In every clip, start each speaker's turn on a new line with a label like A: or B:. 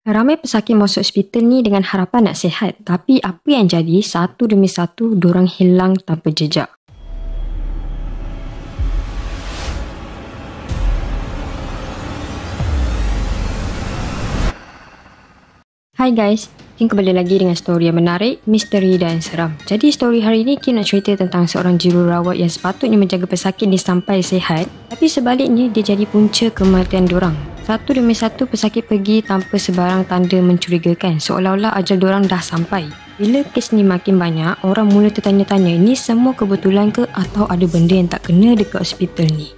A: Ramai pesakit masuk hospital ni dengan harapan nak sihat. Tapi apa yang jadi, satu demi satu, dorang hilang tanpa jejak. Hai guys, Kim kembali lagi dengan story yang menarik, misteri dan seram. Jadi story hari ini Kim nak cerita tentang seorang jururawat yang sepatutnya menjaga pesakit ni sampai sihat, tapi sebaliknya dia jadi punca kematian dorang. Satu demi satu pesakit pergi tanpa sebarang tanda mencurigakan, seolah-olah ajal dorang dah sampai. Bila kes ni makin banyak, orang mula tertanya-tanya, ni semua kebetulan ke atau ada benda yang tak kena dekat hospital ni?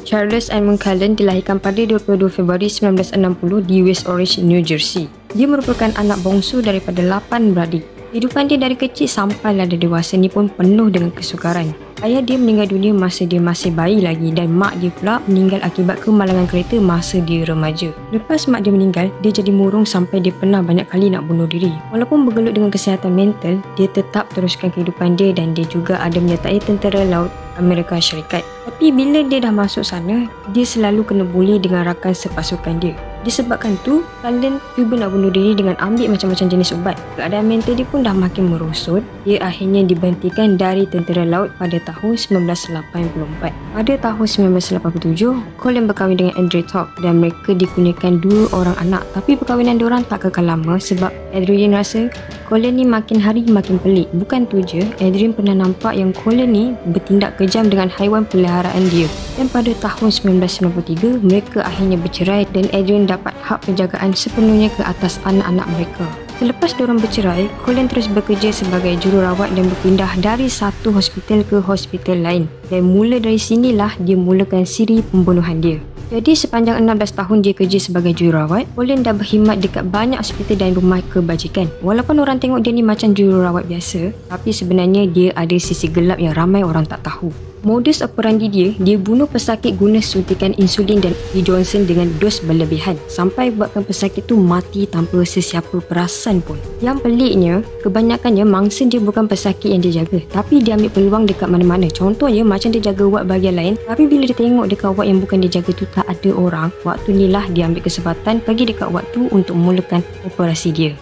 A: Charles Edmund Cullen dilahirkan pada 22 Februari 1960 di West Orange, New Jersey. Dia merupakan anak bongsu daripada 8 beradik. Kehidupan dia dari kecil sampailah dia dewasa ni pun penuh dengan kesukaran. Ayah dia meninggal dunia masa dia masih bayi lagi dan mak dia pula meninggal akibat kemalangan kereta masa dia remaja. Lepas mak dia meninggal, dia jadi murung sampai dia pernah banyak kali nak bunuh diri. Walaupun bergelut dengan kesihatan mental, dia tetap teruskan kehidupan dia dan dia juga ada menyertai tentera laut Amerika Syarikat. Tapi bila dia dah masuk sana, dia selalu kena buli dengan rakan sepasukan dia. Disebabkan tu, Cullen cuba nak bunuh diri dengan ambil macam-macam jenis ubat. Keadaan mental dia pun dah makin merosot. Dia akhirnya diberhentikan dari tentera laut pada tahun 1984. Pada tahun 1987, Cullen berkahwin dengan Adrienne Top dan mereka dikurniakan 2 orang anak. Tapi perkahwinan diorang tak kekal lama sebab Adrienne rasa Cullen ni makin hari makin pelik. Bukan tu je, Adrienne pernah nampak yang Cullen ni bertindak kejam dengan haiwan peliharaan dia. Dan pada tahun 1993, mereka akhirnya bercerai dan Adrienne dapat hak penjagaan sepenuhnya ke atas anak-anak mereka. Selepas diorang bercerai, Cullen terus bekerja sebagai jururawat dan berpindah dari satu hospital ke hospital lain. Dan mula dari sinilah dia mulakan siri pembunuhan dia. Jadi sepanjang 16 tahun dia kerja sebagai jururawat, Cullen dah berkhidmat dekat banyak hospital dan rumah kebajikan. Walaupun orang tengok dia ni macam jururawat biasa, tapi sebenarnya dia ada sisi gelap yang ramai orang tak tahu. Modus operandi dia bunuh pesakit guna suntikan insulin dan E. Johnson dengan dos berlebihan sampai buatkan pesakit tu mati tanpa sesiapa perasan pun. Yang peliknya, kebanyakannya mangsa dia bukan pesakit yang dia jaga, tapi dia ambil peluang dekat mana-mana. Contohnya macam dia jaga ward bahagian lain, tapi bila dia tengok dekat ward yang bukan dia jaga tu tak ada orang, waktu ni lah dia ambil kesempatan pergi dekat ward tu untuk memulakan operasi dia.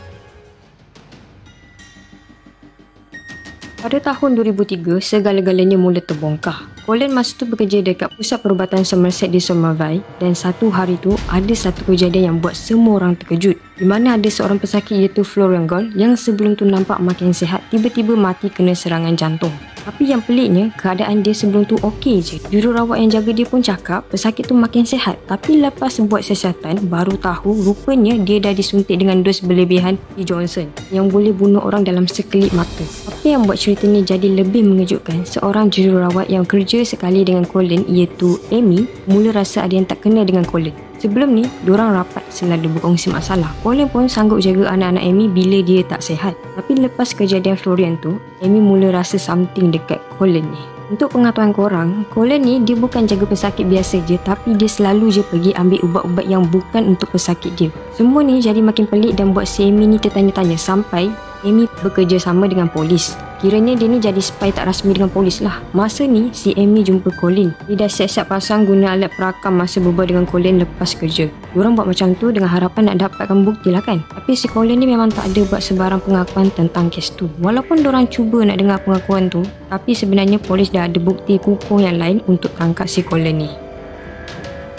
A: Pada tahun 2003, segala-galanya mula terbongkar. Cullen masa tu bekerja dekat pusat perubatan Somerset di Somerville dan satu hari tu ada satu kejadian yang buat semua orang terkejut. Di mana ada seorang pesakit iaitu Florian Gold yang sebelum tu nampak makin sihat tiba-tiba mati kena serangan jantung. Tapi yang peliknya, keadaan dia sebelum tu okey je. Jururawat yang jaga dia pun cakap pesakit tu makin sihat. Tapi lepas buat siasatan, baru tahu rupanya dia dah disuntik dengan dos berlebihan E. Johnson yang boleh bunuh orang dalam sekelip mata. Apa yang buat cerita ni jadi lebih mengejutkan, seorang jururawat yang kerja sekali dengan Cullen iaitu Amy mula rasa ada yang tak kena dengan Cullen. Sebelum ni, diorang rapat selalu berkongsi masalah. Cullen pun sanggup jaga anak-anak Amy bila dia tak sihat. Tapi lepas kejadian Florian tu, Amy mula rasa something dekat Cullen ni. Untuk pengetahuan korang, Cullen ni dia bukan jaga pesakit biasa je, tapi dia selalu je pergi ambil ubat-ubat yang bukan untuk pesakit dia. Semua ni jadi makin pelik dan buat si Amy ni tertanya-tanya sampai Amy bekerja sama dengan polis. Kiranya dia ni jadi spy tak rasmi dengan polis lah. Masa ni si Amy jumpa Cullen. Dia dah siap-siap pasang guna alat perakam masa berbual dengan Cullen lepas kerja. Diorang buat macam tu dengan harapan nak dapatkan bukti lah kan. Tapi si Cullen ni memang tak ada buat sebarang pengakuan tentang kes tu. Walaupun diorang cuba nak dengar pengakuan tu, tapi sebenarnya polis dah ada bukti kukuh yang lain untuk tangkap si Cullen ni.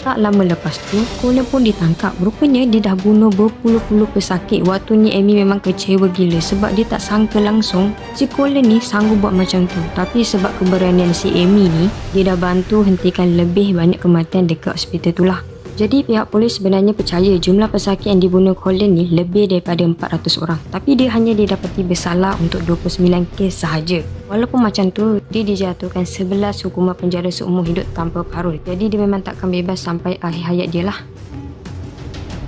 A: Tak lama lepas tu, Cullen pun ditangkap. Rupanya dia dah bunuh berpuluh-puluh pesakit. Waktu ni Amy memang kecewa gila sebab dia tak sangka langsung si Cullen ni sanggup buat macam tu. Tapi sebab keberanian si Amy ni, dia dah bantu hentikan lebih banyak kematian dekat hospital tu lah. Jadi pihak polis sebenarnya percaya jumlah pesakit yang dibunuh Cullen ni lebih daripada 400 orang. Tapi dia hanya didapati bersalah untuk 29 kes sahaja. Walaupun macam tu, dia dijatuhkan 11 hukuman penjara seumur hidup tanpa parul. Jadi dia memang takkan bebas sampai akhir hayat dia lah.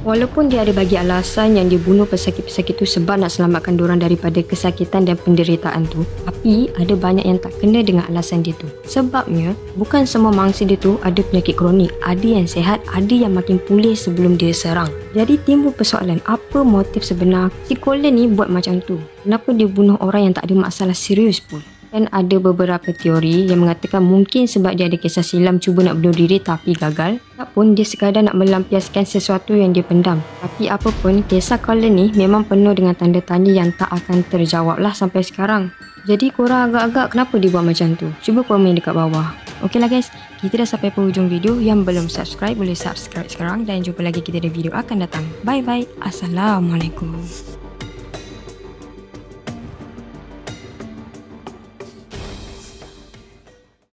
A: Walaupun dia ada bagi alasan yang dia bunuh pesakit-pesakit tu sebab nak selamatkan diorang daripada kesakitan dan penderitaan tu, tapi ada banyak yang tak kena dengan alasan dia tu. Sebabnya, bukan semua mangsa dia tu ada penyakit kronik. Ada yang sihat, ada yang makin pulih sebelum dia serang. Jadi timbul persoalan, apa motif sebenar si Cullen ni buat macam tu? Kenapa dia bunuh orang yang tak ada masalah serius pun? Dan ada beberapa teori yang mengatakan mungkin sebab dia ada kisah silam cuba nak bunuh diri tapi gagal, ataupun dia sekadar nak melampiaskan sesuatu yang dia pendam. Tapi apapun, kisah Colin ni memang penuh dengan tanda tanya yang tak akan terjawab lah sampai sekarang. Jadi korang agak-agak kenapa dia buat macam tu? Cuba komen dekat bawah. Okeylah guys, kita dah sampai penghujung video. Yang belum subscribe boleh subscribe sekarang dan jumpa lagi kita di video akan datang. Bye bye. Assalamualaikum.